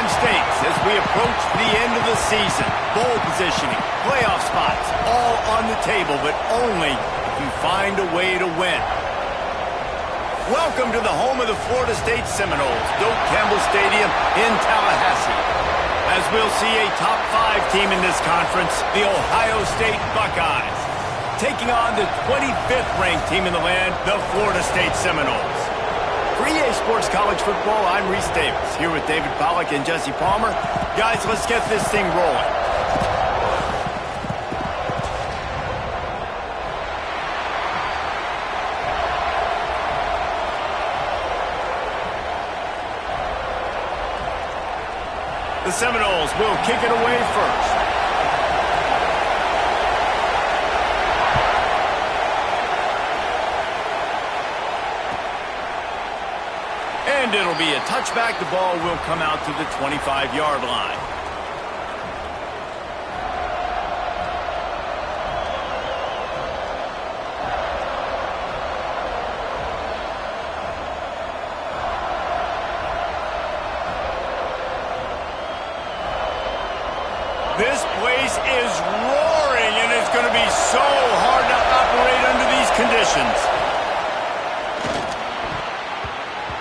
stakes as we approach the end of the season. Bowl positioning, playoff spots, all on the table, but only if you find a way to win. Welcome to the home of the Florida State Seminoles, Doak Campbell Stadium in Tallahassee. As we'll see a top 5 team in this conference, the Ohio State Buckeyes, taking on the 25th ranked team in the land, the Florida State Seminoles. For EA Sports College Football, I'm Reese Davis, here with David Pollack and Jesse Palmer. Guys, let's get this thing rolling. The Seminoles will kick it away first. And it'll be a touchback. The ball will come out to the 25-yard line. This place is roaring, and it's going to be so hard to operate under these conditions.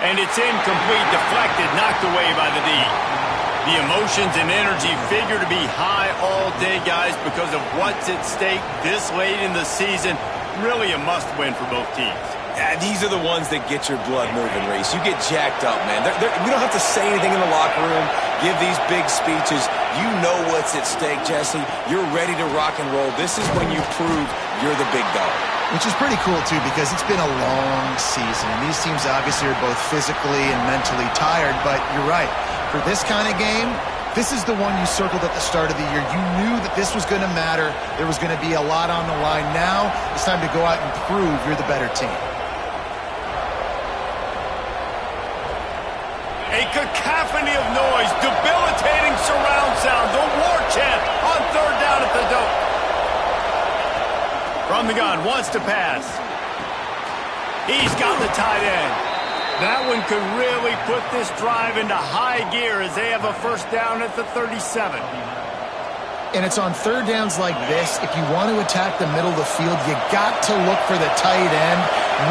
And it's incomplete, deflected, knocked away by the D. The emotions and energy figure to be high all day, guys, because of what's at stake this late in the season. Really a must-win for both teams. Yeah, these are the ones that get your blood moving, Reese. You get jacked up, man. We don't have to say anything in the locker room, give these big speeches. You know what's at stake, Jesse. You're ready to rock and roll. This is when you prove you're the big dog. Which is pretty cool, too, because it's been a long season. And these teams obviously are both physically and mentally tired, but you're right. For this kind of game, this is the one you circled at the start of the year. You knew that this was going to matter. There was going to be a lot on the line. Now it's time to go out and prove you're the better team. A cacophony of noise, debilitating surround sound, the war chant on third down at the Doak. From the gun, wants to pass. He's got the tight end. That one could really put this drive into high gear as they have a first down at the 37. And it's on third downs like this. If you want to attack the middle of the field, you got to look for the tight end.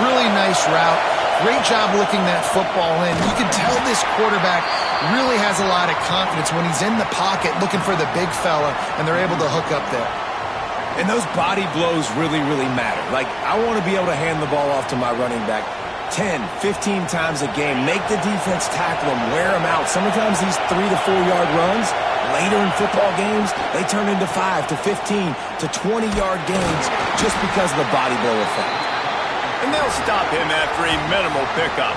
Really nice route. Great job looking that football in. You can tell this quarterback really has a lot of confidence when he's in the pocket looking for the big fella, and they're able to hook up there. And those body blows really, really matter. Like, I want to be able to hand the ball off to my running back 10, 15 times a game. Make the defense tackle him, wear him out. Sometimes these 3 to 4 yard runs, later in football games, they turn into 5 to 15 to 20 yard gains just because of the body blow effect. And they'll stop him after a minimal pickup.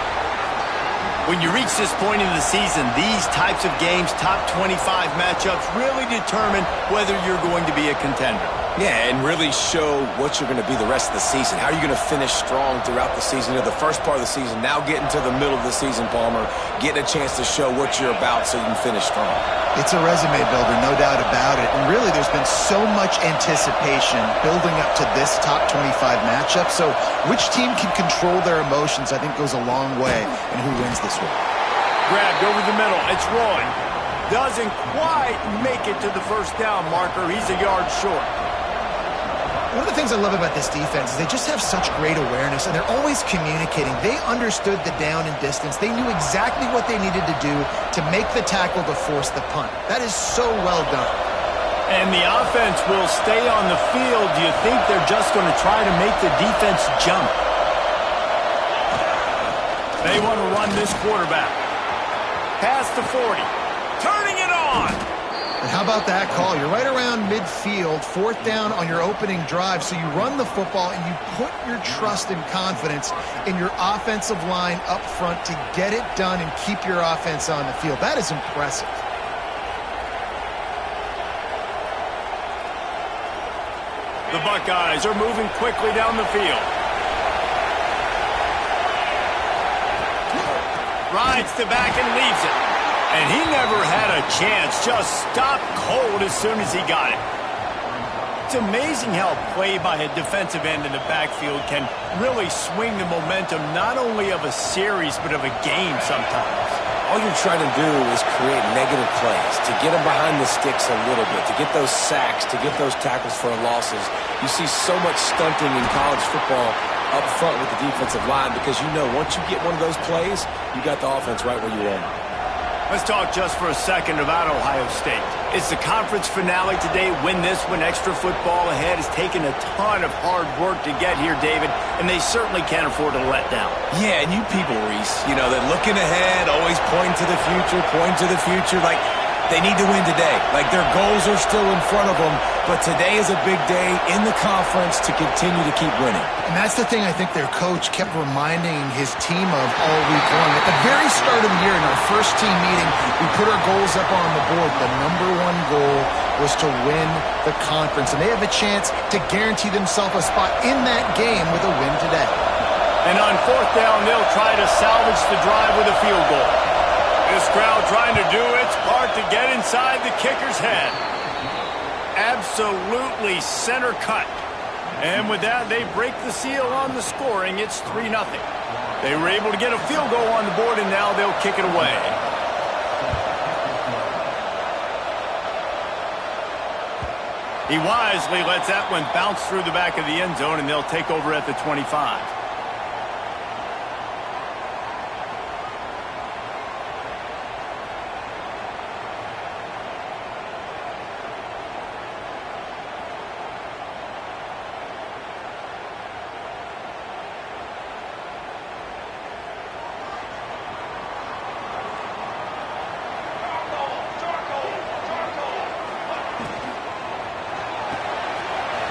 When you reach this point in the season, these types of games, top 25 matchups, really determine whether you're going to be a contender. Yeah, and really show what you're going to be the rest of the season. How are you going to finish strong throughout the season? You know, the first part of the season, now getting to the middle of the season, Palmer, getting a chance to show what you're about so you can finish strong. It's a resume builder, no doubt about it. And really, there's been so much anticipation building up to this top 25 matchup. So which team can control their emotions, I think, goes a long way in who wins this one. Grabbed over the middle. It's Roy. Doesn't quite make it to the first down marker. He's a yard short. One of the things I love about this defense is they just have such great awareness, and they're always communicating. They understood the down and distance. They knew exactly what they needed to do to make the tackle to force the punt. That is so well done. And the offense will stay on the field. Do you think they're just going to try to make the defense jump? They want to run this quarterback. Past the 40. Turning it on. And how about that call? You're right around midfield, fourth down on your opening drive. So you run the football and you put your trust and confidence in your offensive line up front to get it done and keep your offense on the field. That is impressive. The Buckeyes are moving quickly down the field. Rides to back and leaves it. And he never had a chance, just stopped cold as soon as he got it. It's amazing how a play by a defensive end in the backfield can really swing the momentum not only of a series but of a game sometimes. all you're trying to do is create negative plays, to get them behind the sticks a little bit, to get those sacks, to get those tackles for losses. You see so much stunting in college football up front with the defensive line because you know once you get one of those plays, you got the offense right where you want it. Let's talk just for a second about Ohio State. It's the conference finale today. Win this one. Extra football ahead. Has taken a ton of hard work to get here, David, and they certainly can't afford to let down. Yeah, and you people, Reese, you know, they're looking ahead, always pointing to the future, like they need to win today. Like their goals are still in front of them, but today is a big day in the conference to continue to keep winning. And that's the thing I think their coach kept reminding his team of all week long. At the very start of the year in our first team meeting, we put our goals up on the board. The #1 goal was to win the conference, and they have a chance to guarantee themselves a spot in that game with a win today. And on 4th down, they'll try to salvage the drive with a field goal. This crowd trying to do its part to get inside the kicker's head. Absolutely center cut. And with that, they break the seal on the scoring. It's 3-0. They were able to get a field goal on the board, and now they'll kick it away. He wisely lets that one bounce through the back of the end zone, and they'll take over at the 25.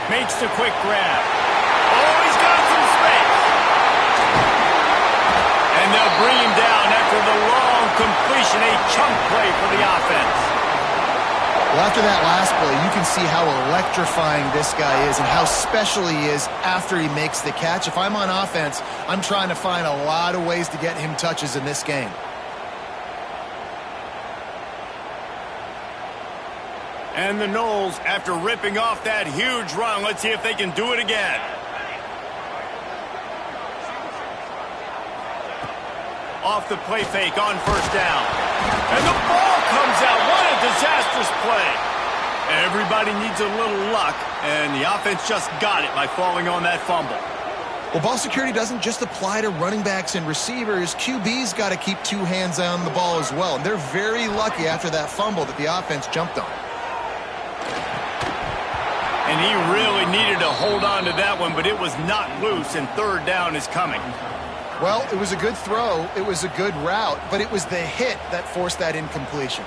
Makes the quick grab. Oh, he's got some space. And they'll bring him down after the long completion, a chunk play for the offense. Well, after that last play, you can see how electrifying this guy is and how special he is after he makes the catch. If I'm on offense, I'm trying to find a lot of ways to get him touches in this game. And the Noles, after ripping off that huge run, let's see if they can do it again. Off the play fake on 1st down. And the ball comes out. What a disastrous play. Everybody needs a little luck, and the offense just got it by falling on that fumble. Well, ball security doesn't just apply to running backs and receivers. QB's got to keep 2 hands on the ball as well. And they're very lucky after that fumble that the offense jumped on. And he really needed to hold on to that one, but it was not loose, and 3rd down is coming. Well, it was a good throw. It was a good route, but it was the hit that forced that incompletion.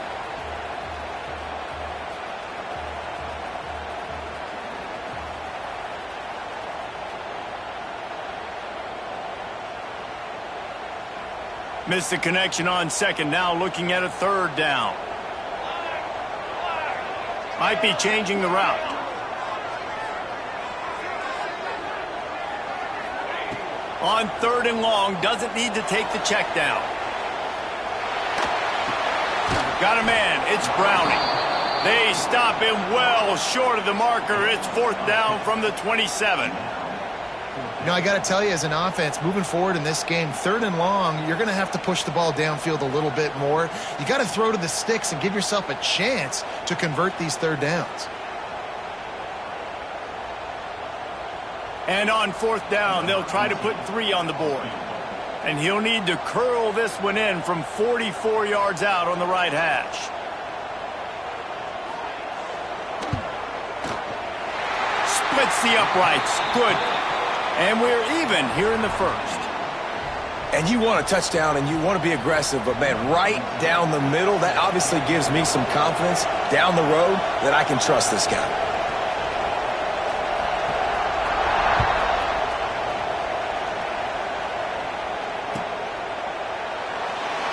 Missed the connection on 2nd. Now looking at a 3rd down. Might be changing the route. On 3rd and long, doesn't need to take the check down. Got a man, it's Browning. They stop him well short of the marker. It's 4th down from the 27. You know, I got to tell you, as an offense, moving forward in this game, 3rd and long, you're going to have to push the ball downfield a little bit more. You got to throw to the sticks and give yourself a chance to convert these 3rd downs. And on 4th down, they'll try to put 3 on the board. And he'll need to curl this one in from 44 yards out on the right hash. Splits the uprights. Good. And we're even here in the 1st. And you want a touchdown and you want to be aggressive, but, man, right down the middle, that obviously gives me some confidence down the road that I can trust this guy.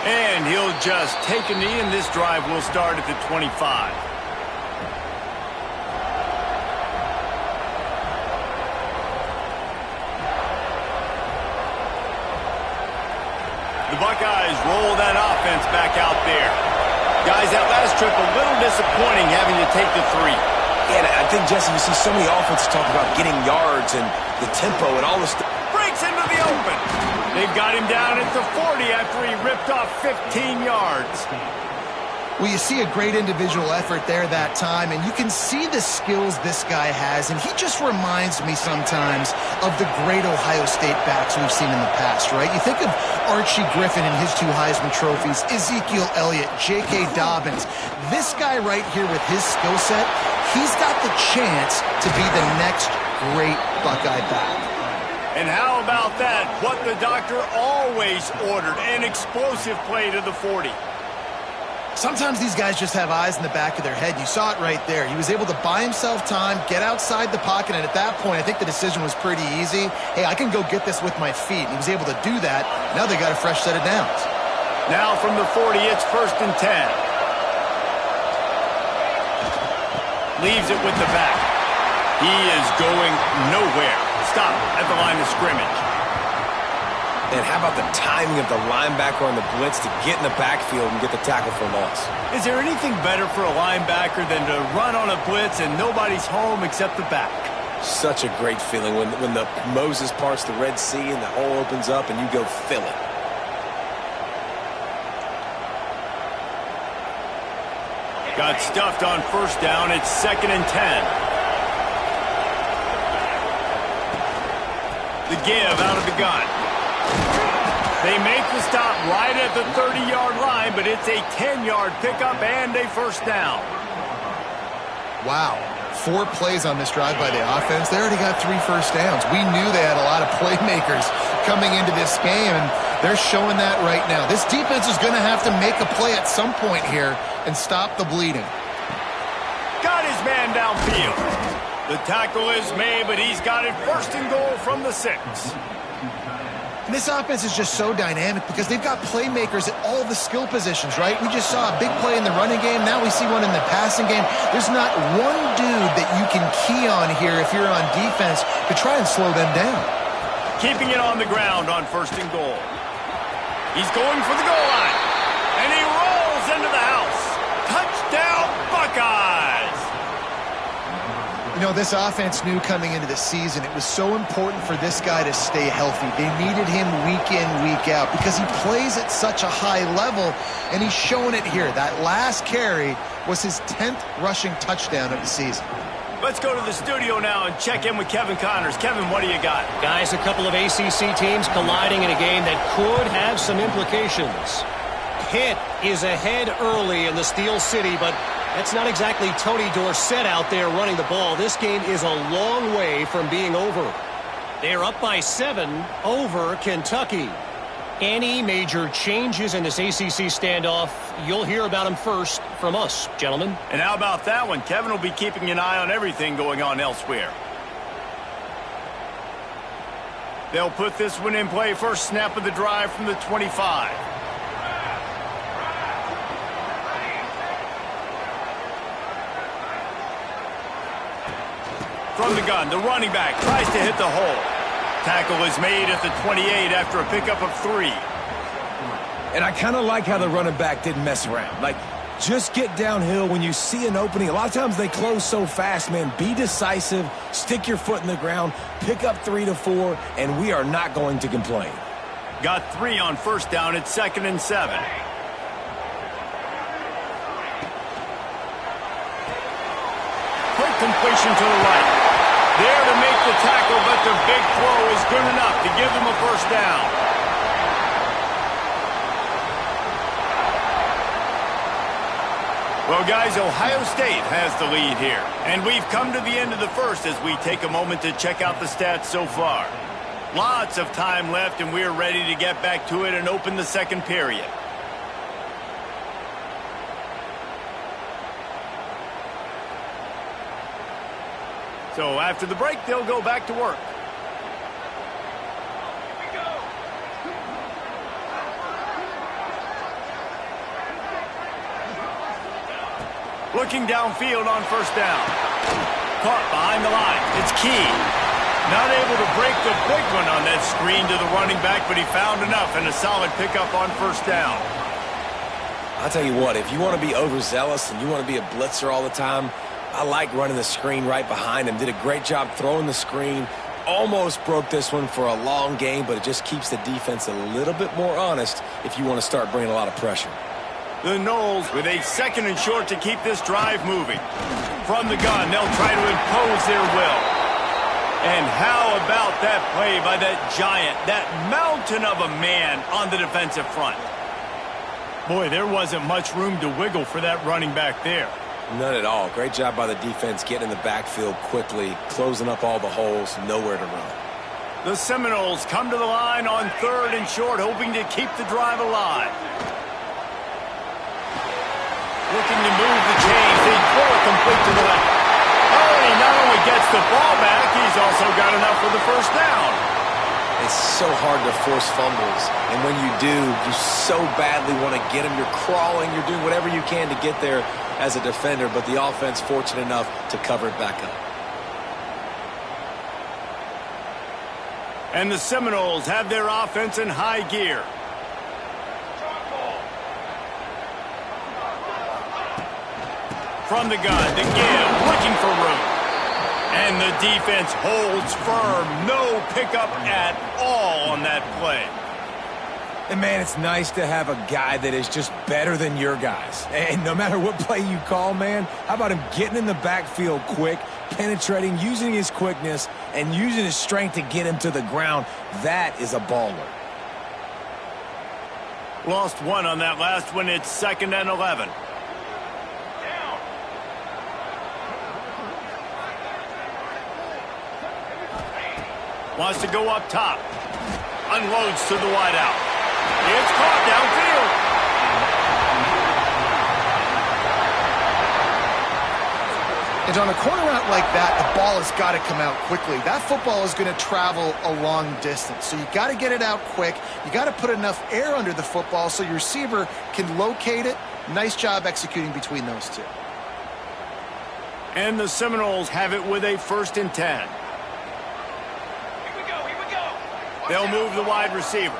And he'll just take a knee, and this drive will start at the 25. The Buckeyes roll that offense back out there. Guys, that last trip a little disappointing having to take the 3. Yeah, and I think, Jesse, you see so many offenses talk about getting yards and the tempo and all this stuff. Breaks into the open. They've got him down at the 40 after he ripped off 15 yards. Well, you see a great individual effort there that time, and you can see the skills this guy has, and he just reminds me sometimes of the great Ohio State backs we've seen in the past, right? You think of Archie Griffin and his 2 Heisman trophies, Ezekiel Elliott, J.K. Dobbins. This guy right here with his skill set, he's got the chance to be the next great Buckeye back. And how about that? What the doctor always ordered, an explosive play to the 40. Sometimes these guys just have eyes in the back of their head. You saw it right there. He was able to buy himself time, get outside the pocket, and at that point, I think the decision was pretty easy. Hey, I can go get this with my feet. And he was able to do that. Now they got a fresh set of downs. Now from the 40, it's 1st and 10. Leaves it with the back. He is going nowhere. Stop at the line of scrimmage. And how about the timing of the linebacker on the blitz to get in the backfield and get the tackle for loss? Is there anything better for a linebacker than to run on a blitz and nobody's home except the back? Such a great feeling when the Moses parts the Red Sea and the hole opens up and you go fill it. Got stuffed on 1st down. It's 2nd and 10. The give out of the gun. They make the stop right at the 30-yard line, but it's a 10-yard pickup and a 1st down. Wow. 4 plays on this drive by the offense. They already got 3 first downs. We knew they had a lot of playmakers coming into this game, and they're showing that right now. This defense is going to have to make a play at some point here and stop the bleeding. Got his man downfield. The tackle is made, but he's got it 1st and goal from the 6. And this offense is just so dynamic because they've got playmakers at all the skill positions, right? We just saw a big play in the running game. Now we see one in the passing game. There's not one dude that you can key on here if you're on defense to try and slow them down. Keeping it on the ground on 1st and goal. He's going for the goal line. And he rolls into the house. Touchdown, Buckeyes! You know, this offense knew coming into the season it was so important for this guy to stay healthy. They needed him week in, week out because he plays at such a high level, and he's showing it here. That last carry was his 10th rushing touchdown of the season. Let's go to the studio now and check in with Kevin Connors. Kevin, what do you got? Guys, a couple of ACC teams colliding in a game that could have some implications. Pitt is ahead early in the Steel City, but that's not exactly Tony Dorsett out there running the ball. This game is a long way from being over. They're up by 7 over Kentucky. Any major changes in this ACC standoff, you'll hear about them first from us, gentlemen. And how about that one? Kevin will be keeping an eye on everything going on elsewhere. They'll put this one in play. First snap of the drive from the 25. From the gun, the running back tries to hit the hole. Tackle is made at the 28 after a pickup of 3. And I kind of like how the running back didn't mess around. Like, just get downhill when you see an opening. A lot of times they close so fast, man. Be decisive, stick your foot in the ground, pick up 3 to 4, and we are not going to complain. Got 3 on 1st down. It's 2nd and 7. Quick completion to the right. There to make the tackle, but the big throw is good enough to give them a 1st down. Well, guys, Ohio State has the lead here. And we've come to the end of the 1st as we take a moment to check out the stats so far. Lots of time left, and we're ready to get back to it and open the 2nd period. So after the break, they'll go back to work. Looking downfield on 1st down. Caught behind the line. It's Key. Not able to break the big one on that screen to the running back, but he found enough and a solid pickup on 1st down. I'll tell you what, if you want to be overzealous and you want to be a blitzer all the time, I like running the screen right behind him. Did a great job throwing the screen, almost broke this one for a long game, but it just keeps the defense a little bit more honest if you want to start bringing a lot of pressure. The Noles with a 2nd and short to keep this drive moving. From the gun, they'll try to impose their will. And how about that play by that giant, that mountain of a man on the defensive front? Boy, there wasn't much room to wiggle for that running back there. None at all. Great job by the defense getting in the backfield quickly, closing up all the holes, nowhere to run. The Seminoles come to the line on 3rd and short, hoping to keep the drive alive. Looking to move the chains. They throw it complete to the left. Oh, he not only gets the ball back, he's also got enough for the first down. It's so hard to force fumbles, and when you do, you so badly want to get them. You're crawling, you're doing whatever you can to get there as a defender, but the offense fortunate enough to cover it back up. And the Seminoles have their offense in high gear. From the gun, the give, looking for room. And the defense holds firm. No pickup at all on that play. And, man, it's nice to have a guy that is just better than your guys. And no matter what play you call, man, how about him getting in the backfield quick, penetrating, using his quickness, and using his strength to get him to the ground? That is a baller. Lost one on that last one. It's 2nd and 11. Wants to go up top. Unloads to the wideout. It's caught downfield. And on a corner route like that, the ball has got to come out quickly. That football is going to travel a long distance. So you got to get it out quick. You got to put enough air under the football so your receiver can locate it. Nice job executing between those two. And the Seminoles have it with a 1st and 10. They'll move the wide receiver.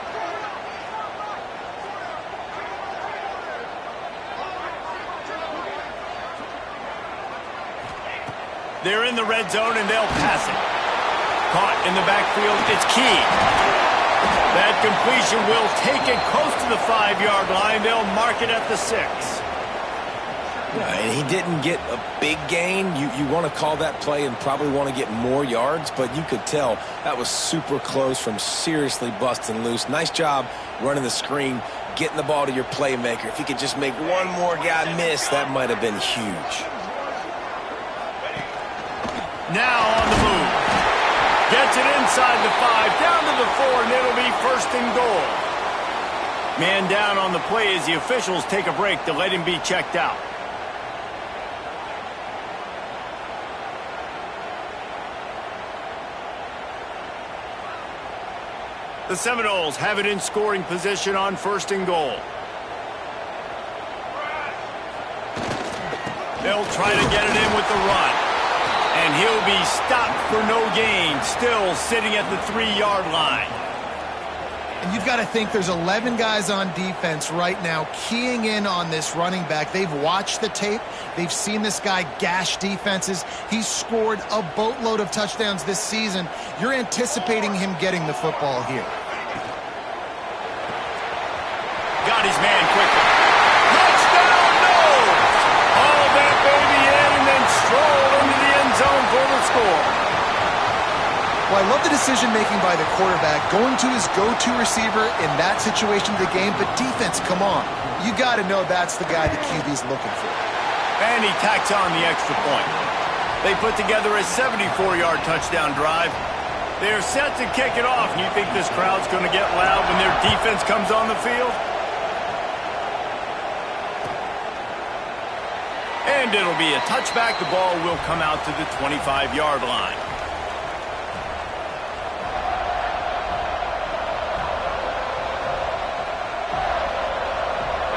They're in the red zone, and they'll pass it. Caught in the backfield. It's key. That completion will take it close to the 5-yard line. They'll mark it at the 6. And he didn't get a big gain. You want to call that play and probably want to get more yards, but you could tell that was super close from seriously busting loose. Nice job running the screen, getting the ball to your playmaker. If he could just make one more guy miss, that might have been huge. Now on the move. Gets it inside the 5, down to the 4, and it'll be 1st and goal. Man down on the play as the officials take a break to let him be checked out. The Seminoles have it in scoring position on 1st and goal. They'll try to get it in with the run. And he'll be stopped for no gain, still sitting at the 3-yard line. And you've got to think there's 11 guys on defense right now keying in on this running back. They've watched the tape. They've seen this guy gash defenses. He's scored a boatload of touchdowns this season. You're anticipating him getting the football here. Got his man quickly. Touchdown, Noles! Haul that baby in and then stroll into the end zone for the score. Well, I love the decision-making by the quarterback, going to his go-to receiver in that situation of the game, but defense, come on. You got to know that's the guy the QB's looking for. And he tacks on the extra point. They put together a 74-yard touchdown drive. They're set to kick it off, and you think this crowd's going to get loud when their defense comes on the field? And it'll be a touchback. The ball will come out to the 25-yard line.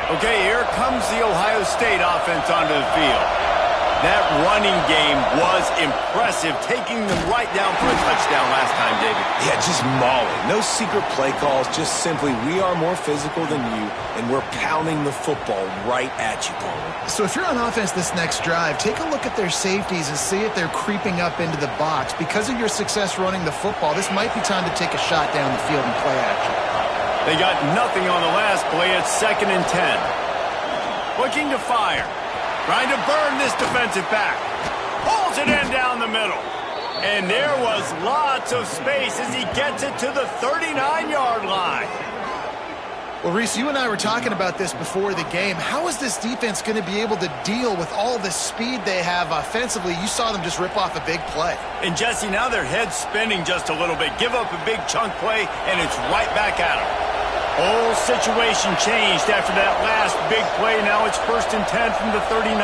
Okay, here comes the Ohio State offense onto the field. That running game was impressive, taking them right down for a touchdown last time, David. Yeah, just mauling. No secret play calls, just simply we are more physical than you, and we're pounding the football right at you, Palmer. So if you're on offense this next drive, take a look at their safeties and see if they're creeping up into the box. Because of your success running the football, this might be time to take a shot down the field and play action. They got nothing on the last play. It's 2nd and 10. Looking to fire. Trying to burn this defensive back. Pulls it in down the middle. And there was lots of space as he gets it to the 39-yard line. Well, Reese, you and I were talking about this before the game. How is this defense going to be able to deal with all the speed they have offensively? You saw them just rip off a big play. And, Jesse, now their head's spinning just a little bit. Give up a big chunk play, and it's right back at them. Whole situation changed after that last big play. Now it's 1st and 10 from the 39.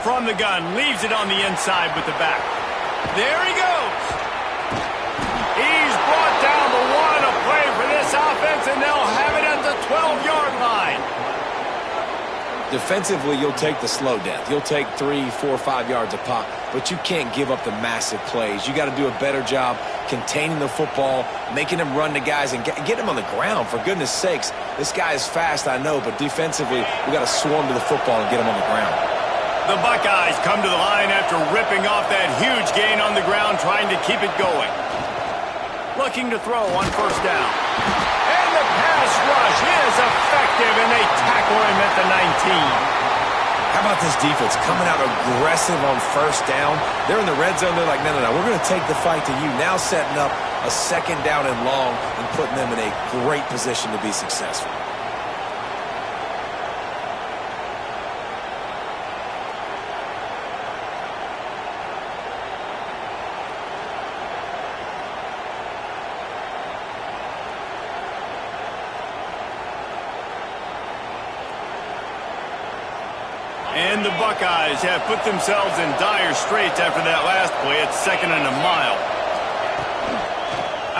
From the gun, leaves it on the inside with the back. There he goes. He's brought down the one, a play for this offense, and they'll have it at the 12-yard line. Defensively, you'll take the slow death. You'll take 3, 4, 5 yards a pop, but you can't give up the massive plays. You got to do a better job containing the football, making him run to guys, and get him on the ground. For goodness sakes, this guy is fast, I know, but defensively, we got to swarm to the football and get him on the ground. The Buckeyes come to the line after ripping off that huge gain on the ground, trying to keep it going. Looking to throw on 1st down. And the pass rush is effective, and they tackle him at the 19. How about this defense coming out aggressive on 1st down? They're in the red zone. They're like, no, we're going to take the fight to you. Now setting up a 2nd down and long and putting them in a great position to be successful. And the Buckeyes have put themselves in dire straits after that last play. It's 2nd and a mile.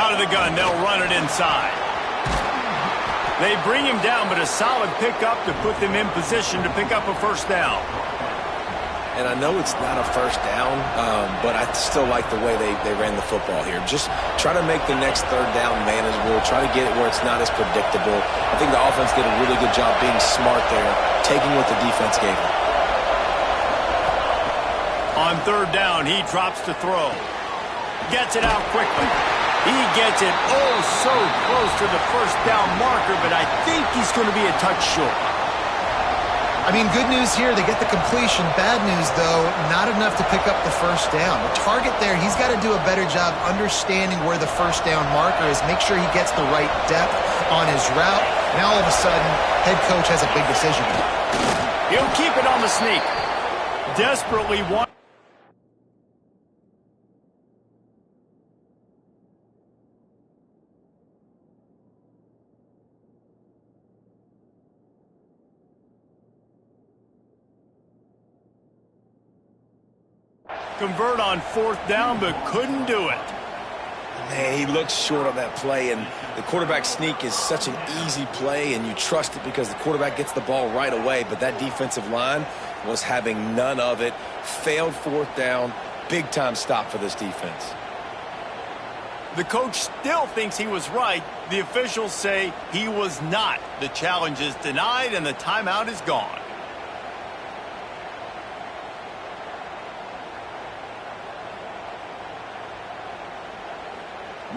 Out of the gun, they'll run it inside. They bring him down, but a solid pickup to put them in position to pick up a 1st down. And I know it's not a 1st down, but I still like the way they ran the football here. Just try to make the next 3rd down manageable. Try to get it where it's not as predictable. I think the offense did a really good job being smart there, taking what the defense gave them. On 3rd down, he drops to throw. Gets it out quickly. He gets it so close to the 1st down marker, but I think he's going to be a touch short. I mean, good news here, they get the completion. Bad news, though, not enough to pick up the 1st down. The target there, he's got to do a better job understanding where the 1st down marker is, make sure he gets the right depth on his route. Now, all of a sudden, head coach has a big decision. He'll keep it on the sneak. Desperately want. Convert on 4th down, but couldn't do it. Man, he looks short on that play, and the quarterback sneak is such an easy play, and you trust it because the quarterback gets the ball right away, but that defensive line was having none of it. Failed 4th down, big-time stop for this defense. The coach still thinks he was right. The officials say he was not. The challenge is denied, and the timeout is gone.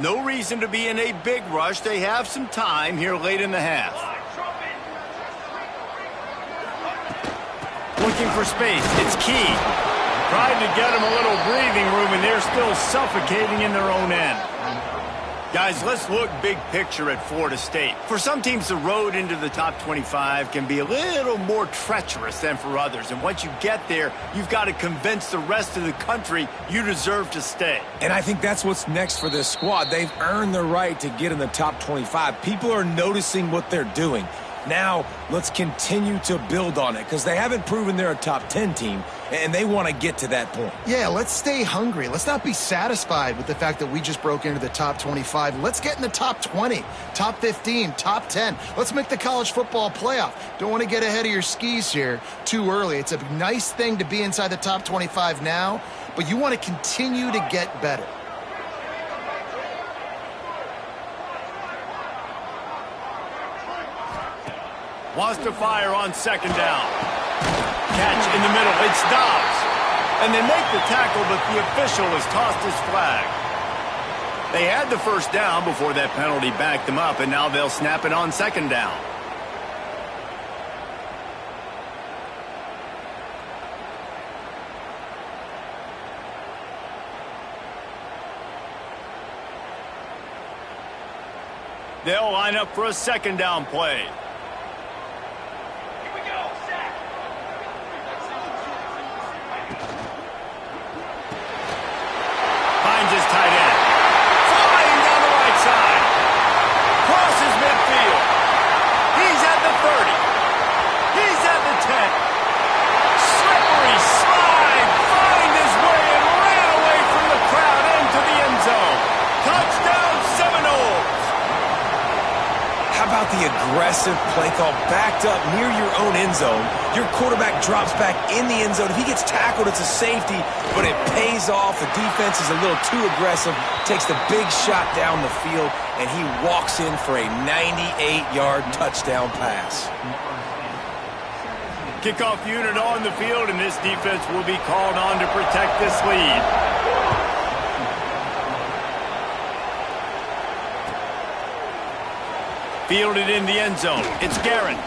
No reason to be in a big rush. They have some time here late in the half. Looking for space. It's key. Tried to get them a little breathing room, and they're still suffocating in their own end. Guys, let's look big picture at Florida State. For some teams, the road into the top 25 can be a little more treacherous than for others. And once you get there, you've got to convince the rest of the country you deserve to stay. And I think that's what's next for this squad. They've earned the right to get in the top 25. People are noticing what they're doing. Now, let's continue to build on it because they haven't proven they're a top 10 team, and they want to get to that point. Yeah, let's stay hungry. Let's not be satisfied with the fact that we just broke into the top 25. Let's get in the top 20, top 15, top 10. Let's make the college football playoff. Don't want to get ahead of your skis here too early. It's a nice thing to be inside the top 25 now, but you want to continue to get better. Wants to fire on second down. Catch in the middle. It stops. And they make the tackle, but the official has tossed his flag. They had the first down before that penalty backed them up, and now they'll snap it on second down. They'll line up for a second down play. Finds his tight end. Flying down the right side. Crosses midfield. He's at the 30. He's at the 10. Slippery slide. Find his way and ran away from the crowd into the end zone. Touchdown Seminoles. How about the aggressive play call backed up near your own end zone? Your quarterback drops back in the end zone. If he gets tackled, it's a safety, but it pays off. The defense is a little too aggressive, takes the big shot down the field, and he walks in for a 98-yard touchdown pass. Kickoff unit on the field, and this defense will be called on to protect this lead. Fielded in the end zone. It's Guerin.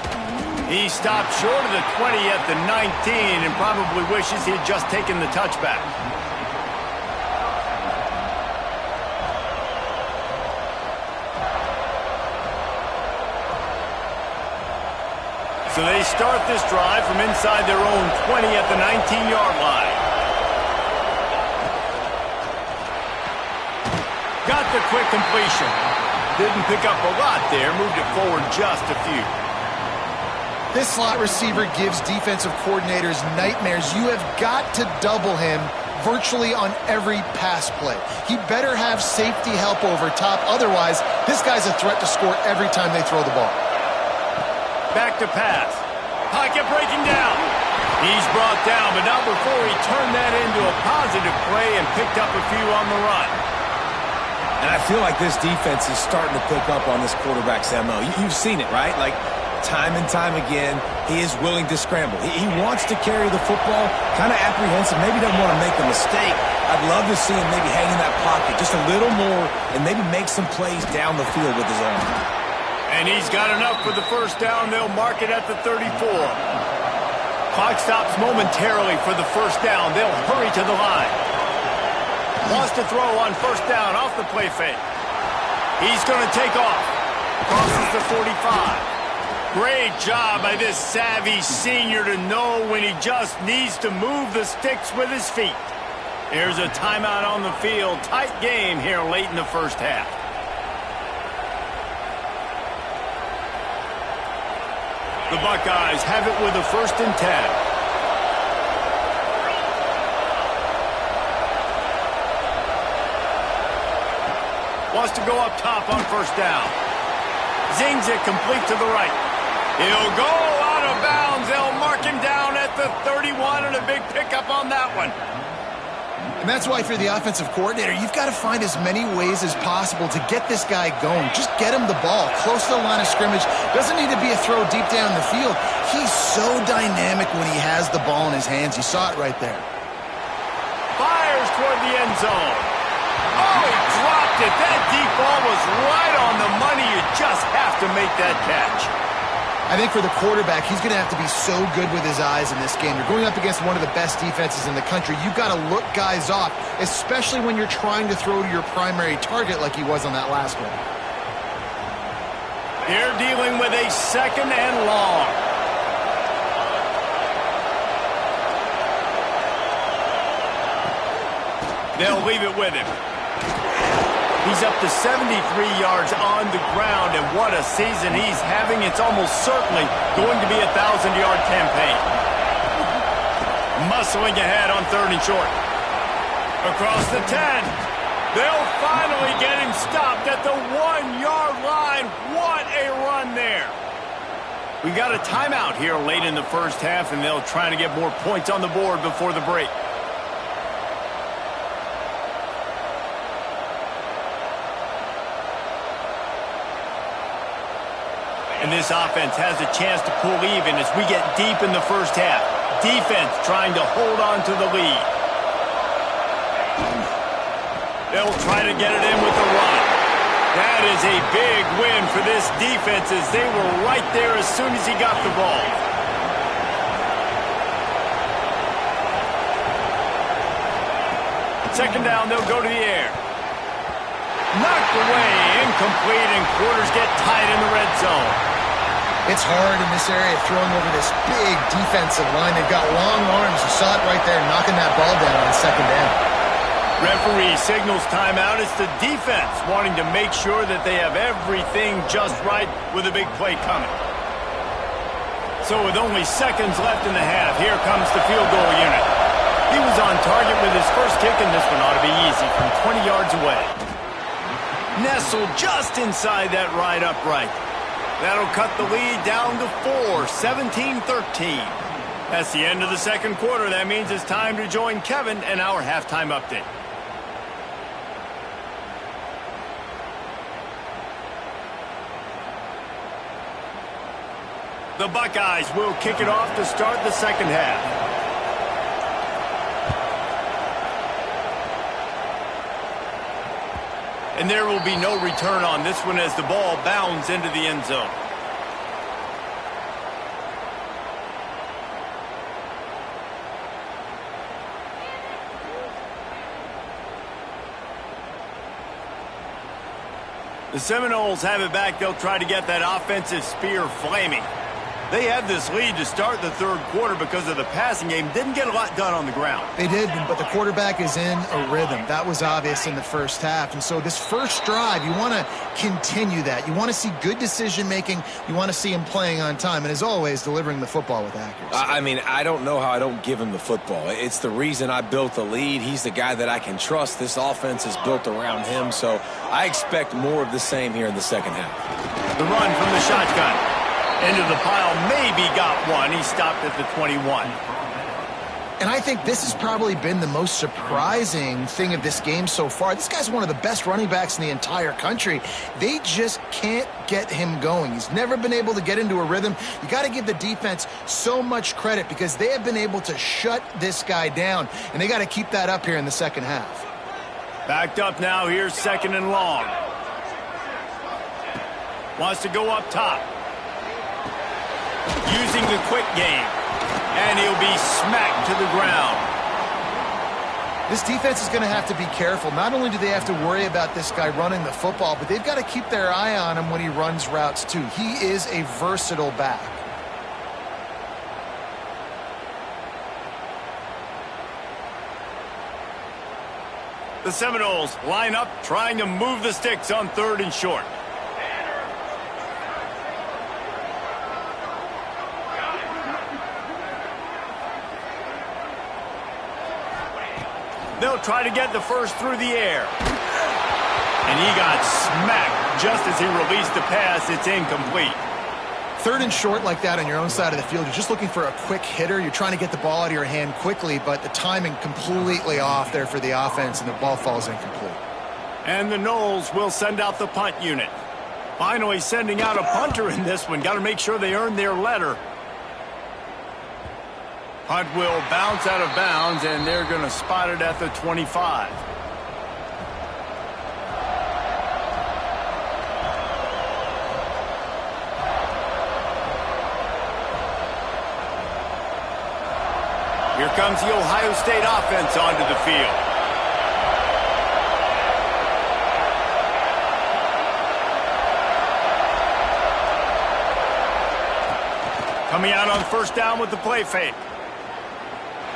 He stopped short of the 20 at the 19 and probably wishes he had just taken the touchback. So they start this drive from inside their own 20 at the 19-yard line. Got the quick completion. Didn't pick up a lot there, moved it forward just a few. This slot receiver gives defensive coordinators nightmares. You have got to double him virtually on every pass play. He better have safety help over top. Otherwise, this guy's a threat to score every time they throw the ball. Back to pass. Pocket breaking down. He's brought down, but not before he turned that into a positive play and picked up a few on the run. And I feel like this defense is starting to pick up on this quarterback's MO. You've seen it, right? Like, time and time again, he is willing to scramble. He wants to carry the football, kind of apprehensive, maybe doesn't want to make a mistake. I'd love to see him maybe hang in that pocket just a little more and maybe make some plays down the field with his arm. And he's got enough for the first down. They'll mark it at the 34. Clock stops momentarily for the first down. They'll hurry to the line. Wants to throw on first down off the play fake. He's going to take off. Crosses the 45. Great job by this savvy senior to know when he just needs to move the sticks with his feet. Here's a timeout on the field. Tight game here late in the first half. The Buckeyes have it with a 1st and 10. Wants to go up top on first down. Zings it complete to the right. He'll go out of bounds. They'll mark him down at the 31 and a big pickup on that one. And that's why for the offensive coordinator, you've got to find as many ways as possible to get this guy going. Just get him the ball close to the line of scrimmage. Doesn't need to be a throw deep down the field. He's so dynamic when he has the ball in his hands. You saw it right there. Fires toward the end zone. Oh, he dropped it. That deep ball was right on the money. You just have to make that catch. I think for the quarterback, he's going to have to be so good with his eyes in this game. You're going up against one of the best defenses in the country. You've got to look guys off, especially when you're trying to throw to your primary target like he was on that last one. They're dealing with a 2nd and long. They'll leave it with him. He's up to 73 yards on the ground, and what a season he's having. It's almost certainly going to be a 1,000-yard campaign. muscling ahead on 3rd and short. Across the 10. They'll finally get him stopped at the 1-yard line. What a run there. We got a timeout here late in the first half, and they'll try to get more points on the board before the break. And this offense has a chance to pull even as we get deep in the first half. Defense trying to hold on to the lead. They'll try to get it in with the run. That is a big win for this defense as they were right there as soon as he got the ball. Second down, they'll go to the air. Knocked away, incomplete, and quarters get tight in the red zone. It's hard in this area throwing over this big defensive line. They've got long arms. You saw it right there, knocking that ball down on second down. Referee signals timeout. It's the defense wanting to make sure that they have everything just right with a big play coming. So with only seconds left in the half, here comes the field goal unit. He was on target with his first kick, and this one ought to be easy from 20 yards away. Nestled just inside that right upright. That'll cut the lead down to 4, 17-13. That's the end of the second quarter. That means it's time to join Kevin and our halftime update. The Buckeyes will kick it off to start the second half. And there will be no return on this one as the ball bounds into the end zone. The Seminoles have it back. They'll try to get that offensive spear flaming. They had this lead to start the third quarter because of the passing game. Didn't get a lot done on the ground. They did, but the quarterback is in a rhythm. That was obvious in the first half. And so this first drive, you want to continue that. You want to see good decision-making. You want to see him playing on time. And as always, delivering the football with accuracy. I mean, I don't know how I don't give him the football. It's the reason I built the lead. He's the guy that I can trust. This offense is built around him. So I expect more of the same here in the second half. The run from the shotgun. Into the pile, maybe got one. He stopped at the 21. And I think this has probably been the most surprising thing of this game so far. This guy's one of the best running backs in the entire country. They just can't get him going. He's never been able to get into a rhythm. You got to give the defense so much credit because they have been able to shut this guy down, and they got to keep that up here in the second half. Backed up now. Here's second and long. Wants to go up top. Using the quick game. And he'll be smacked to the ground. This defense is going to have to be careful. Not only do they have to worry about this guy running the football, but they've got to keep their eye on him when he runs routes too. He is a versatile back. The Seminoles line up trying to move the sticks on 3rd and short. They'll try to get the first through the air. And he got smacked just as he released the pass. It's incomplete. 3rd and short like that on your own side of the field. You're just looking for a quick hitter. You're trying to get the ball out of your hand quickly, but the timing completely off there for the offense, and the ball falls incomplete. And the Noles will send out the punt unit. Finally sending out a punter in this one. Got to make sure they earn their letter. Punt will bounce out of bounds, and they're going to spot it at the 25. Here comes the Ohio State offense onto the field. Coming out on first down with the play fake.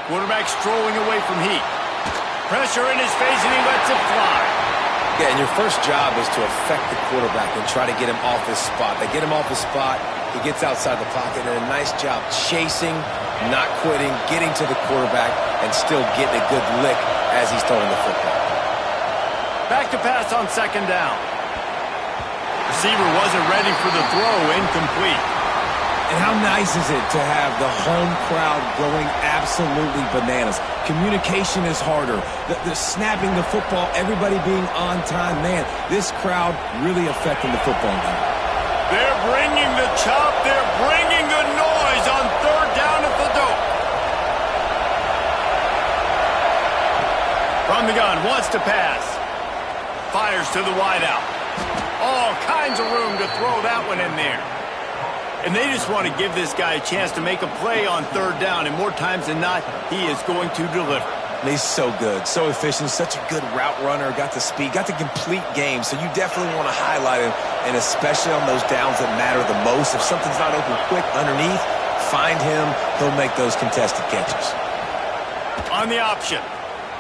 Quarterback strolling away from heat. Pressure in his face, and he lets it fly. Yeah, and your first job is to affect the quarterback and try to get him off his spot. They get him off his spot, He gets outside the pocket and a nice job chasing, not quitting, getting to the quarterback, and still getting a good lick as he's throwing the football. Back to pass on second down. Receiver wasn't ready for the throw, incomplete. And how nice is it to have the home crowd going absolutely bananas? Communication is harder. The snapping the football, everybody being on time. Man, this crowd really affecting the football game. They're bringing the chop. They're bringing the noise on third down at the dope. From the gun, wants to pass. Fires to the wideout. All kinds of room to throw that one in there. And they just want to give this guy a chance to make a play on third down, and more times than not, he is going to deliver. He's so good, so efficient, such a good route runner, got the speed, got the complete game, so you definitely want to highlight him, and especially on those downs that matter the most. If something's not open quick underneath, find him, he'll make those contested catches. On the option,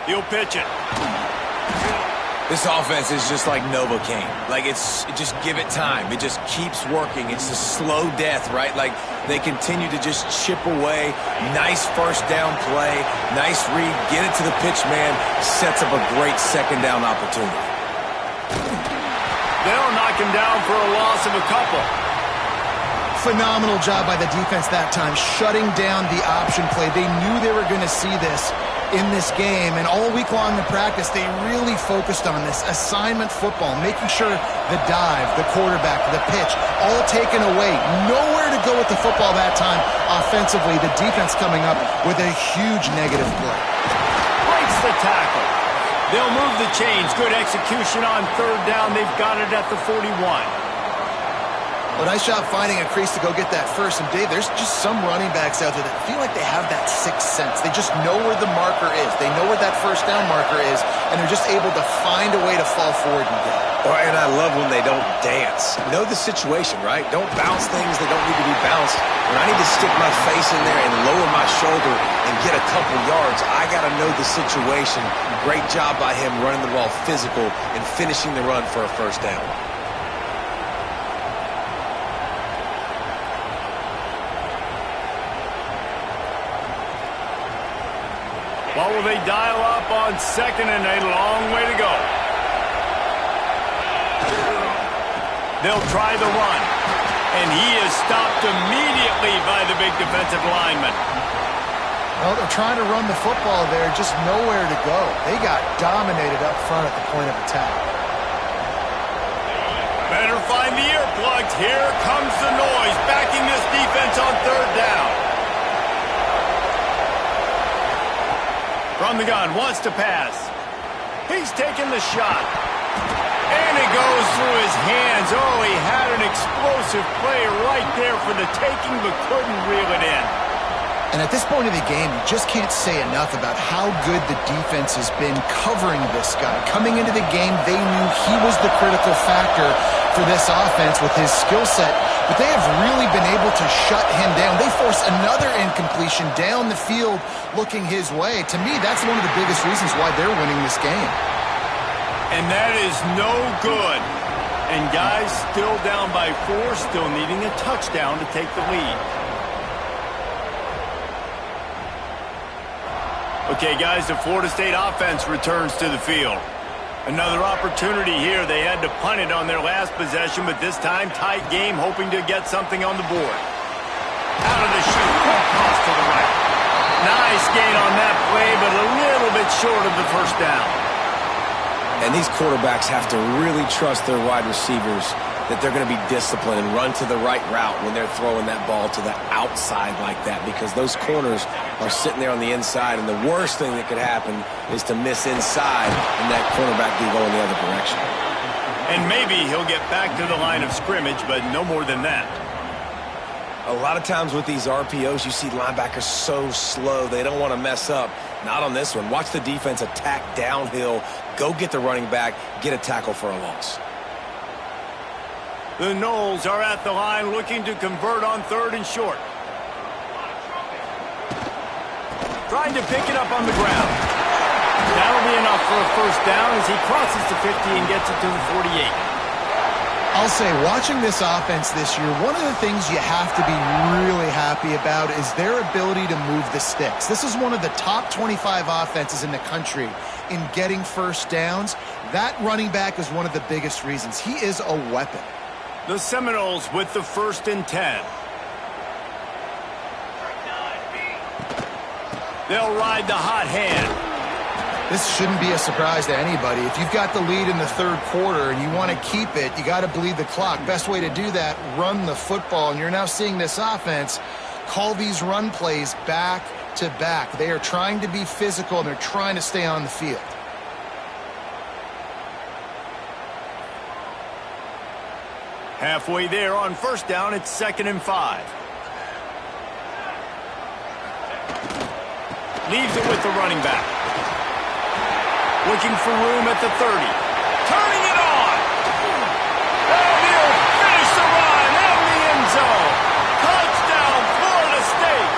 he'll pitch it. This offense is just like Novocaine. Like, just give it time. It just keeps working. It's a slow death, right? Like, they continue to just chip away. Nice first down play. Nice read. Get it to the pitch man. Sets up a great second down opportunity. They'll knock him down for a loss of a couple. Phenomenal job by the defense that time, shutting down the option play. They knew they were going to see this in this game, and all week long in practice, they really focused on this assignment football, making sure the dive, the quarterback, the pitch, all taken away. Nowhere to go with the football that time offensively. The defense coming up with a huge negative play. Breaks the tackle. They'll move the chains. Good execution on third down. They've got it at the 41. Well, nice job finding a crease to go get that first. And, Dave, there's just some running backs out there that feel like they have that sixth sense. They just know where the marker is. They know where that first down marker is, and they're just able to find a way to fall forward and get it. And I love when they don't dance. Know the situation, right? Don't bounce things that don't need to be bounced. When I need to stick my face in there and lower my shoulder and get a couple yards, I got to know the situation. Great job by him running the ball physical and finishing the run for a first down. What will they dial up on second, and a long way to go? They'll try the run, and he is stopped immediately by the big defensive lineman. Well, they're trying to run the football there, just nowhere to go. They got dominated up front at the point of attack. Better find the earplugs. Here comes the noise, backing this defense on third down. From the gun, wants to pass. He's taking the shot. And it goes through his hands. Oh, he had an explosive play right there for the taking, but couldn't reel it in. And at this point of the game, you just can't say enough about how good the defense has been covering this guy. Coming into the game, they knew he was the critical factor for this offense with his skill set, but they have really been able to shut him down. They force another incompletion down the field looking his way. To me, that's one of the biggest reasons why they're winning this game. And that is no good. And guys still down by 4, still needing a touchdown to take the lead. Okay, guys, the Florida State offense returns to the field. Another opportunity here. They had to punt it on their last possession, but this time tight game, hoping to get something on the board. Out of the chute, quick toss to the right. Nice gain on that play, but a little bit short of the first down. And these quarterbacks have to really trust their wide receivers that they're going to be disciplined and run to the right route when they're throwing that ball to the outside like that, because those corners are sitting there on the inside, and the worst thing that could happen is to miss inside and that cornerback be going the other direction. And maybe he'll get back to the line of scrimmage, but no more than that. A lot of times with these RPOs, you see linebackers so slow, they don't want to mess up. Not on this one. Watch the defense attack downhill, go get the running back, get a tackle for a loss. The Noles are at the line looking to convert on third and short. Trying to pick it up on the ground. That'll be enough for a first down as he crosses the 50 and gets it to the 48. I'll say, watching this offense this year, one of the things you have to be really happy about is their ability to move the sticks. This is one of the top 25 offenses in the country in getting first downs. That running back is one of the biggest reasons. He is a weapon. The Seminoles with the 1st and 10. They'll ride the hot hand. This shouldn't be a surprise to anybody. If you've got the lead in the 3rd quarter and you want to keep it, you got to bleed the clock. Best way to do that, run the football. And you're now seeing this offense call these run plays back to back. They are trying to be physical, and they're trying to stay on the field. Halfway there on 1st down, it's 2nd and 5. Leaves it with the running back. Looking for room at the 30. Turning it on! And he'll finish the run in the end zone. Touchdown, Florida State!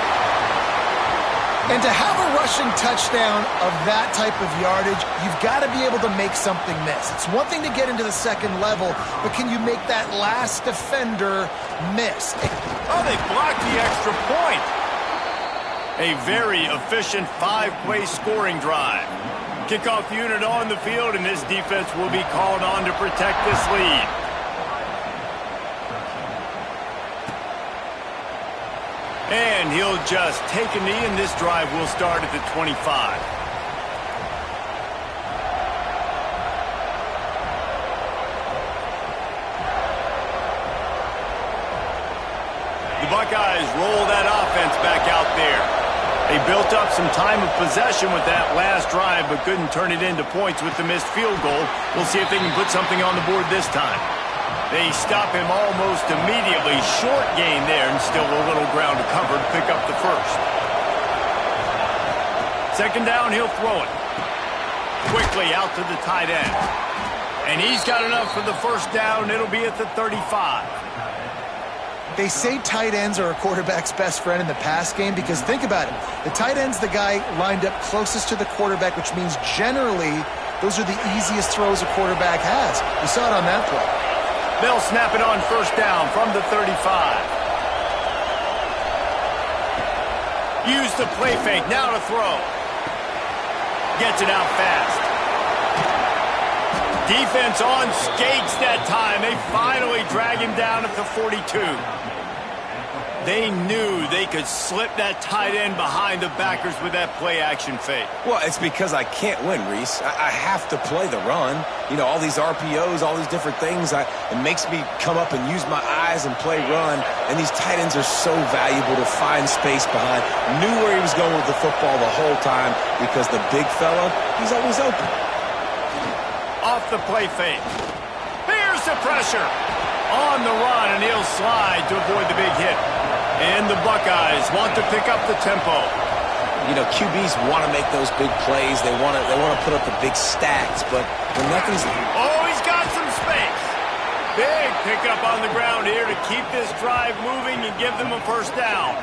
And to have a rushing touchdown of that type of yardage, you've got to be able to make something miss. It's one thing to get into the 2nd level, but can you make that last defender miss? Oh, they blocked the extra point. A very efficient 5-play scoring drive. Kickoff unit on the field, and this defense will be called on to protect this lead. And he'll just take a knee, and this drive will start at the 25. The Buckeyes roll that offense back out there. They built up some time of possession with that last drive, but couldn't turn it into points with the missed field goal. We'll see if they can put something on the board this time. They stop him almost immediately. Short gain there, and still a little ground to cover to pick up the 1st. 2nd down, he'll throw it. Quickly out to the tight end. And he's got enough for the 1st down. It'll be at the 35. They say tight ends are a quarterback's best friend in the pass game because think about it. The tight end's the guy lined up closest to the quarterback, which means generally those are the easiest throws a quarterback has. We saw it on that play. They'll snap it on 1st down from the 35. Use the play fake, now to throw. Gets it out fast. Defense on skates that time. They finally drag him down at the 42. They knew they could slip that tight end behind the backers with that play-action fake. Well, it's because I can't win, Reese. I have to play the run. You know, all these RPOs, all these different things. It makes me come up and use my eyes and play run. And these tight ends are so valuable to find space behind. Knew where he was going with the football the whole time because the big fella, he's always open. Off the play fake. Here's the pressure. On the run, and he'll slide to avoid the big hit. And the Buckeyes want to pick up the tempo. You know, QBs want to make those big plays. They want to put up the big stats, but when nothing's... Oh, he's got some space. Big pickup on the ground here to keep this drive moving and give them a 1st down.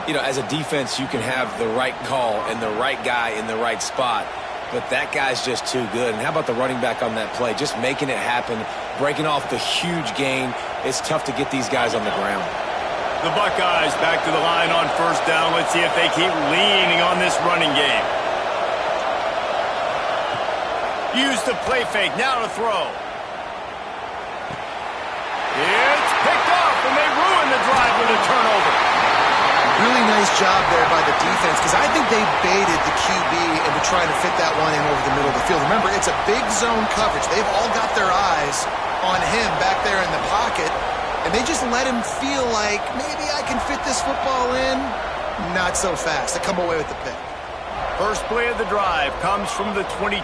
You know, as a defense, you can have the right call and the right guy in the right spot, but that guy's just too good. And how about the running back on that play? Just making it happen, breaking off the huge gain. It's tough to get these guys on the ground. The Buckeyes back to the line on 1st down. Let's see if they keep leaning on this running game. Use the play fake, now to throw. It's picked off, and they ruin the drive with a turnover. Really nice job there by the defense because I think they baited the QB into trying to fit that one in over the middle of the field. Remember, it's a big zone coverage. They've all got their eyes on him back there in the pocket. And they just let him feel like, maybe I can fit this football in. Not so fast. They come away with the pick. First play of the drive comes from the 22.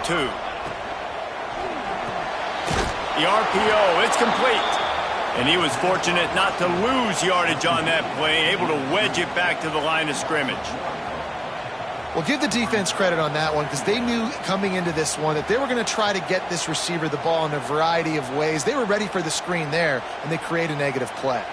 The RPO, it's complete. And he was fortunate not to lose yardage on that play, able to wedge it back to the line of scrimmage. Well, give the defense credit on that one because they knew coming into this one that they were going to try to get this receiver the ball in a variety of ways. They were ready for the screen there, and they create a negative play.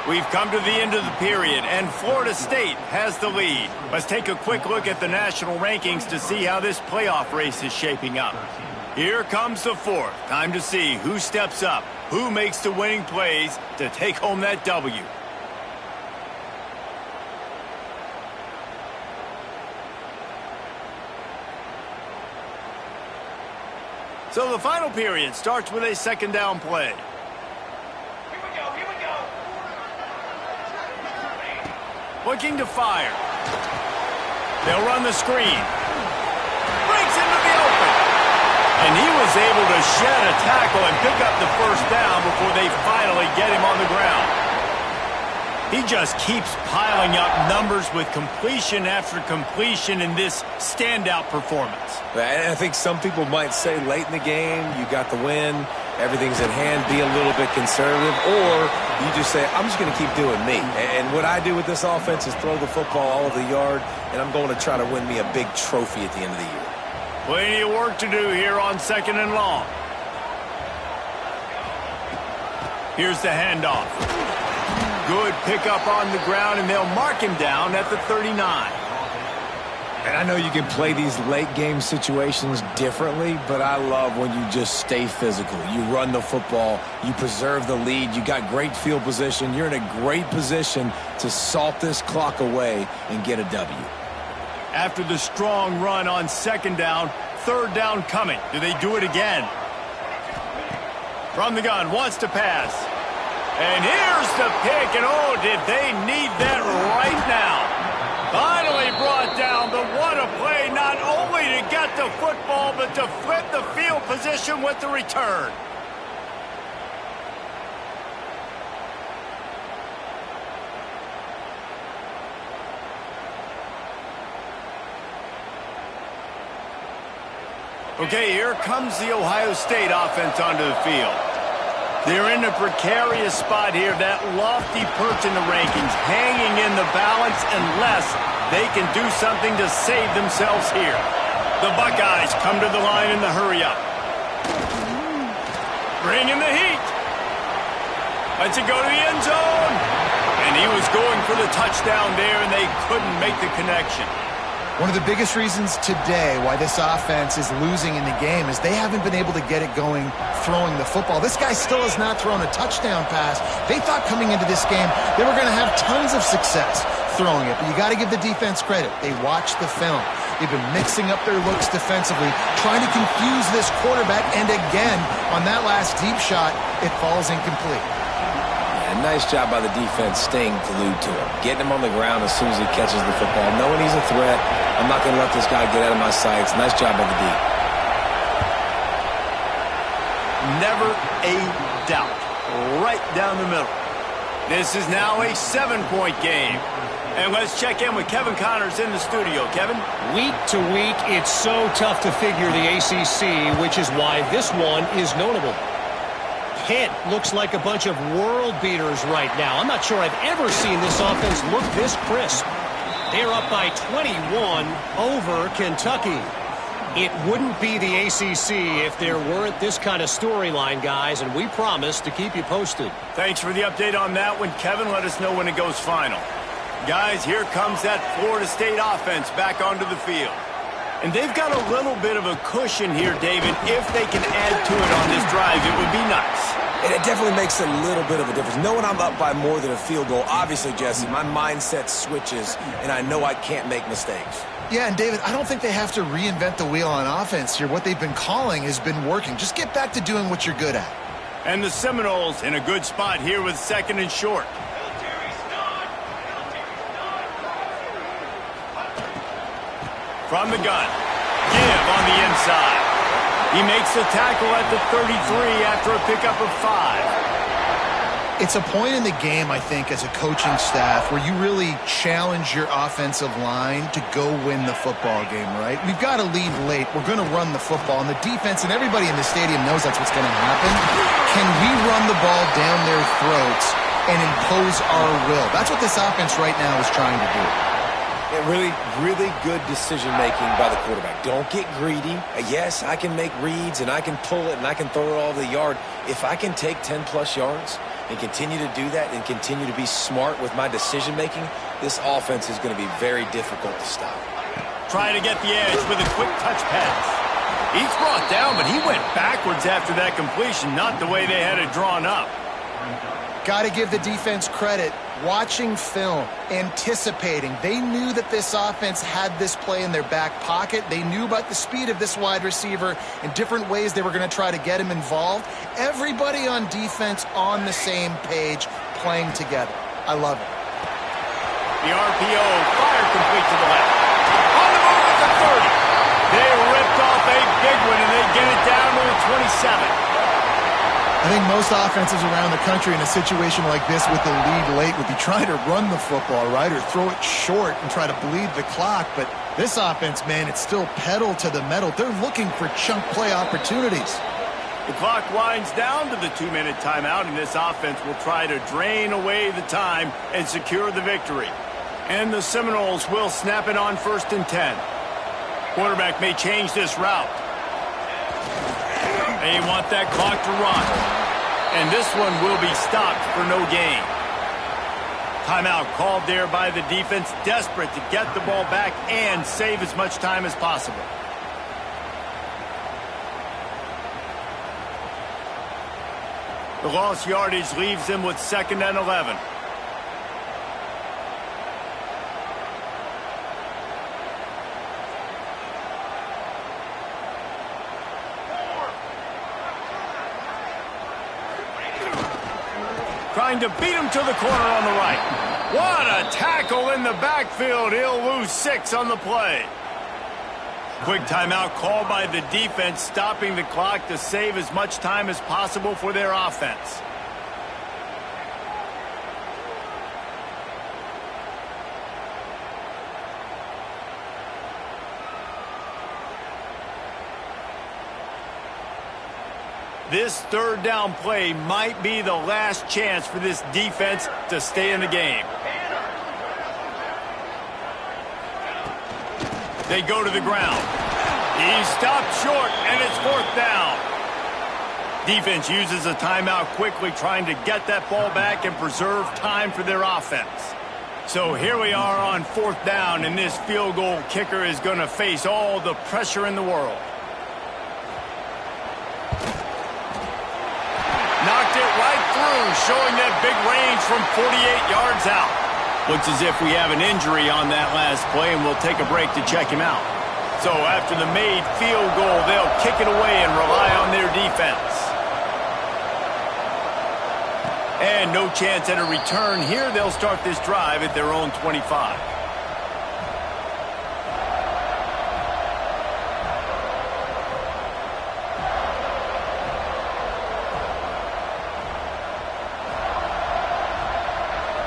We've come to the end of the period, and Florida State has the lead. Let's take a quick look at the national rankings to see how this playoff race is shaping up. Here comes the fourth. Time to see who steps up, who makes the winning plays to take home that W. So the final period starts with a second down play. Looking to fire. They'll run the screen. Breaks into the open. And he was able to shed a tackle and pick up the first down before they finally get him on the ground. He just keeps piling up numbers with completion after completion in this standout performance. And I think some people might say late in the game, you got the win, everything's at hand, be a little bit conservative, or you just say, I'm just going to keep doing me. And what I do with this offense is throw the football all over the yard, and I'm going to try to win me a big trophy at the end of the year. Plenty of work to do here on second and long. Here's the handoff. Good pickup on the ground, and they'll mark him down at the 39. And I know you can play these late-game situations differently, but I love when you just stay physical. You run the football, you preserve the lead, you got great field position, you're in a great position to salt this clock away and get a W. After the strong run on second down, third down coming. Do they do it again? From the gun, wants to pass. And here's the pick, and oh, did they need that right now. Finally brought down, but what a play, not only to get the football, but to flip the field position with the return. Okay, here comes the Ohio State offense onto the field. They're in a precarious spot here, that lofty perch in the rankings, hanging in the balance unless they can do something to save themselves here. The Buckeyes come to the line in the hurry-up. Bringing the heat. Lets it go to the end zone. And he was going for the touchdown there, and they couldn't make the connection. One of the biggest reasons today why this offense is losing in the game is they haven't been able to get it going throwing the football. This guy still has not thrown a touchdown pass. They thought coming into this game they were going to have tons of success throwing it, but you got to give the defense credit. They watched the film. They've been mixing up their looks defensively, trying to confuse this quarterback, and again, on that last deep shot, it falls incomplete. Nice job by the defense staying glued to him, getting him on the ground as soon as he catches the football, knowing he's a threat. I'm not going to let this guy get out of my sights. Nice job by the D. Never a doubt. Right down the middle. This is now a 7-point game. And let's check in with Kevin Connors in the studio. Kevin? Week to week, it's so tough to figure the ACC, which is why this one is notable. Pitt looks like a bunch of world beaters right now. I'm not sure I've ever seen this offense look this crisp. They're up by 21 over Kentucky. It wouldn't be the ACC if there weren't this kind of storyline, guys, and we promise to keep you posted. Thanks for the update on that one, Kevin. Let us know when it goes final. Guys, here comes that Florida State offense back onto the field. And they've got a little bit of a cushion here, David. If they can add to it on this drive, it would be nice. And it definitely makes a little bit of a difference. Knowing I'm up by more than a field goal, obviously, Jesse, my mindset switches, and I know I can't make mistakes. Yeah, and David, I don't think they have to reinvent the wheel on offense here. What they've been calling has been working. Just get back to doing what you're good at. And the Seminoles in a good spot here with second and short. From the gun. Give on the inside. He makes the tackle at the 33 after a pickup of 5. It's a point in the game, I think, as a coaching staff where you really challenge your offensive line to go win the football game, right? We've got to lead late. We're going to run the football, and the defense and everybody in the stadium knows that's what's going to happen. Can we run the ball down their throats and impose our will? That's what this offense right now is trying to do. Really, really good decision-making by the quarterback. Don't get greedy. Yes, I can make reads, and I can pull it, and I can throw it all over the yard. If I can take 10-plus yards, and continue to do that and continue to be smart with my decision-making, this offense is going to be very difficult to stop. Trying to get the edge with a quick touch pass. He's brought down, but he went backwards after that completion, not the way they had it drawn up. Got to give the defense credit. Watching film, anticipating. They knew that this offense had this play in their back pocket. They knew about the speed of this wide receiver and different ways they were going to try to get him involved. Everybody on defense on the same page, playing together. I love it. The RPO, fire complete to the left. On the move at the 30. They ripped off a big one, and they get it down to the 27. I think most offenses around the country in a situation like this with the lead late would be trying to run the football, right, or throw it short and try to bleed the clock. But this offense, man, it's still pedal to the metal. They're looking for chunk play opportunities. The clock winds down to the 2-minute timeout, and this offense will try to drain away the time and secure the victory. And the Seminoles will snap it on 1st and 10. Quarterback may change this route. They want that clock to run. And this one will be stopped for no gain. Timeout called there by the defense, desperate to get the ball back and save as much time as possible. The lost yardage leaves them with 2nd and 11. Trying to beat him to the corner on the right. What a tackle in the backfield. He'll lose 6 on the play. Quick timeout called by the defense, stopping the clock to save as much time as possible for their offense. This 3rd down play might be the last chance for this defense to stay in the game. They go to the ground. He's stopped short, and it's 4th down. Defense uses a timeout quickly, trying to get that ball back and preserve time for their offense. So here we are on 4th down, and this field goal kicker is going to face all the pressure in the world. Knocked it right through, showing that big range from 48 yards out. Looks as if we have an injury on that last play, and we'll take a break to check him out. So after the made field goal, they'll kick it away and rely on their defense. And no chance at a return here. They'll start this drive at their own 25.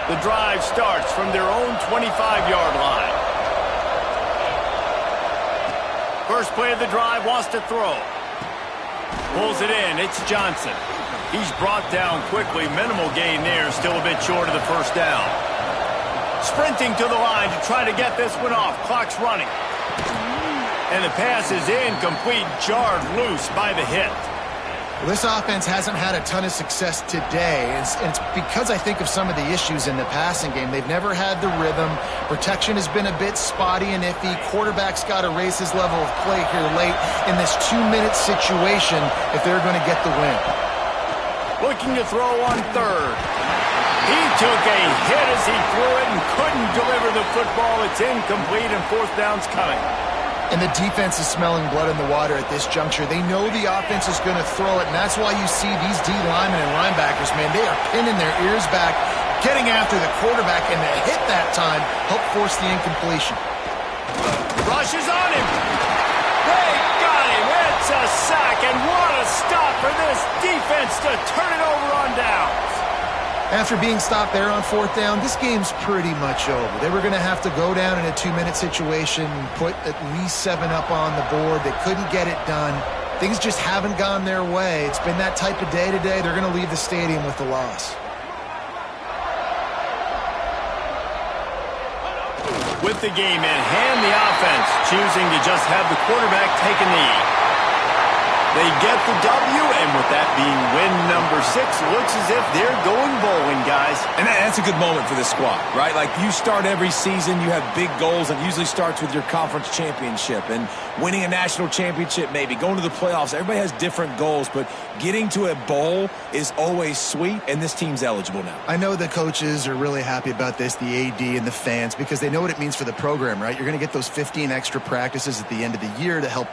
The drive starts from their own 25-yard line. First play of the drive, wants to throw. Pulls it in, it's Johnson. He's brought down quickly, minimal gain there, still a bit short of the 1st down. Sprinting to the line to try to get this one off, clock's running. And the pass is incomplete, jarred loose by the hit. Well, this offense hasn't had a ton of success today, and it's because I think of some of the issues in the passing game. They've never had the rhythm. Protection has been a bit spotty and iffy. Quarterback's got to raise his level of play here late in this 2-minute situation if they're going to get the win. Looking to throw on 3rd. He took a hit as he threw it and couldn't deliver the football. It's incomplete, and 4th down's coming. And the defense is smelling blood in the water at this juncture. They know the offense is going to throw it, and that's why you see these D linemen and linebackers, man, they are pinning their ears back, getting after the quarterback, and the hit that time helped force the incompletion. Rushes on him. They got him. It's a sack, and what a stop for this defense to turn it over on downs. After being stopped there on 4th down, this game's pretty much over. They were going to have to go down in a 2-minute situation, put at least 7 up on the board. They couldn't get it done. Things just haven't gone their way. It's been that type of day today. They're going to leave the stadium with the loss. With the game in hand, the offense choosing to just have the quarterback take a knee. They get the W, and with that being win number 6, looks as if they're going bowling, guys. And that's a good moment for this squad, right? Like, you start every season, you have big goals, and it usually starts with your conference championship and winning a national championship, maybe going to the playoffs. Everybody has different goals, but getting to a bowl is always sweet, and this team's eligible now. I know the coaches are really happy about this, the AD and the fans, because they know what it means for the program, right? You're going to get those 15 extra practices at the end of the year to help